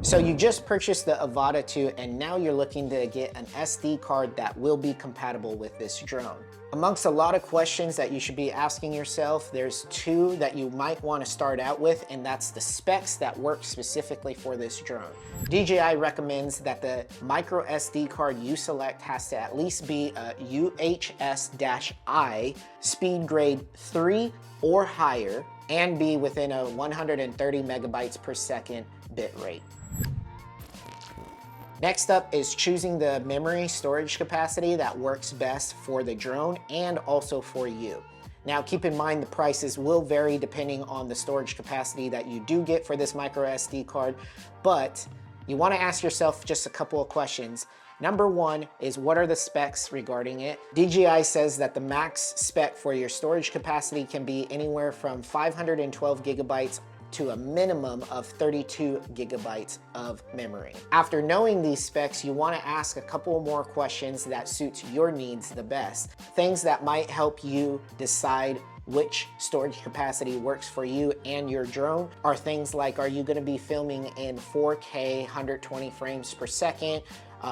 So you just purchased the Avata 2 and now you're looking to get an SD card that will be compatible with this drone. Amongst a lot of questions that you should be asking yourself, there's two that you might want to start out with, and that's the specs that work specifically for this drone. DJI recommends that the micro SD card you select has to at least be a UHS-I speed grade 3 or higher and be within a 130 megabytes per second bit rate. Next up is choosing the memory storage capacity that works best for the drone and also for you. Now keep in mind the prices will vary depending on the storage capacity that you do get for this micro SD card, but you want to ask yourself just a couple of questions. Number one is, what are the specs regarding it? DJI says that the max spec for your storage capacity can be anywhere from 512 gigabytes to a minimum of 32 gigabytes of memory. After knowing these specs, you want to ask a couple more questions that suits your needs the best. Things that might help you decide which storage capacity works for you and your drone are things like, are you going to be filming in 4K 120 frames per second,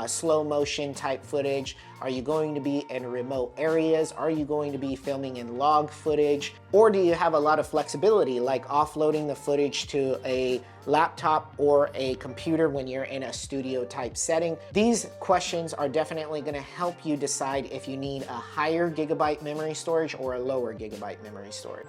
slow motion type footage? Are you going to be in remote areas? Are you going to be filming in log footage? Or do you have a lot of flexibility, like offloading the footage to a laptop or a computer when you're in a studio type setting? These questions are definitely going to help you decide if you need a higher gigabyte memory storage or a lower gigabyte memory storage.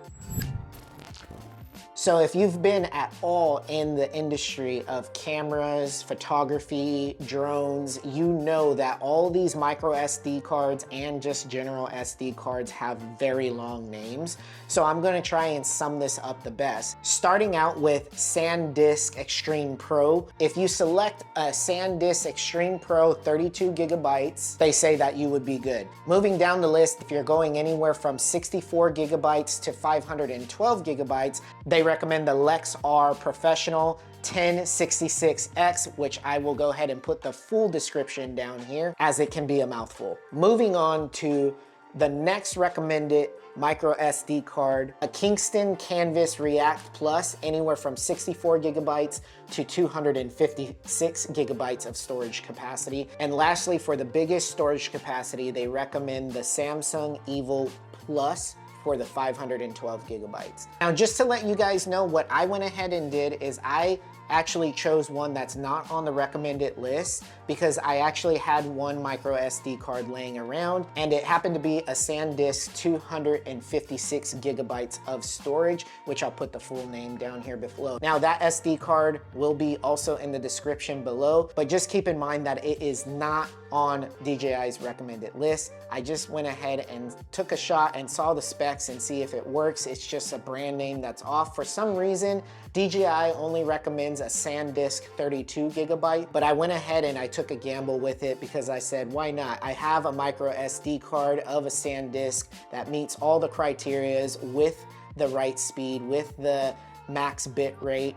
So if you've been at all in the industry of cameras, photography, drones, you know that all these micro SD cards and just general SD cards have very long names. So I'm going to try and sum this up the best. Starting out with SanDisk Extreme Pro. If you select a SanDisk Extreme Pro 32 gigabytes, they say that you would be good. Moving down the list, if you're going anywhere from 64 gigabytes to 512 gigabytes, they recommend the Lexar Professional 1066X, which I will go ahead and put the full description down here as it can be a mouthful. Moving on to the next recommended micro SD card, a Kingston Canvas React Plus, anywhere from 64 gigabytes to 256 gigabytes of storage capacity. And lastly, for the biggest storage capacity, they recommend the Samsung Evo Plus for the 512 gigabytes. Now, just to let you guys know, what I went ahead and did is I actually chose one that's not on the recommended list because I actually had one micro SD card laying around and it happened to be a SanDisk 256 gigabytes of storage, which I'll put the full name down here below. Now that SD card will be also in the description below, but just keep in mind that it is not on DJI's recommended list. I just went ahead and took a shot and saw the specs and see if it works. It's just a brand name that's off. For some reason, DJI only recommends a SanDisk 32 gigabyte, but I went ahead and I took a gamble with it because I said, why not? I have a micro SD card of a SanDisk that meets all the criterias with the right speed, with the max bit rate,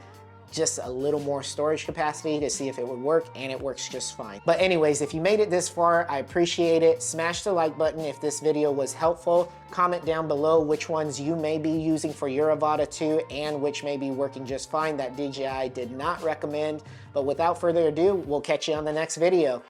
just a little more storage capacity to see if it would work, and it works just fine. But anyways, if you made it this far, I appreciate it. Smash the like button if this video was helpful. Comment down below which ones you may be using for your Avata 2 and which may be working just fine that DJI did not recommend. But without further ado, we'll catch you on the next video.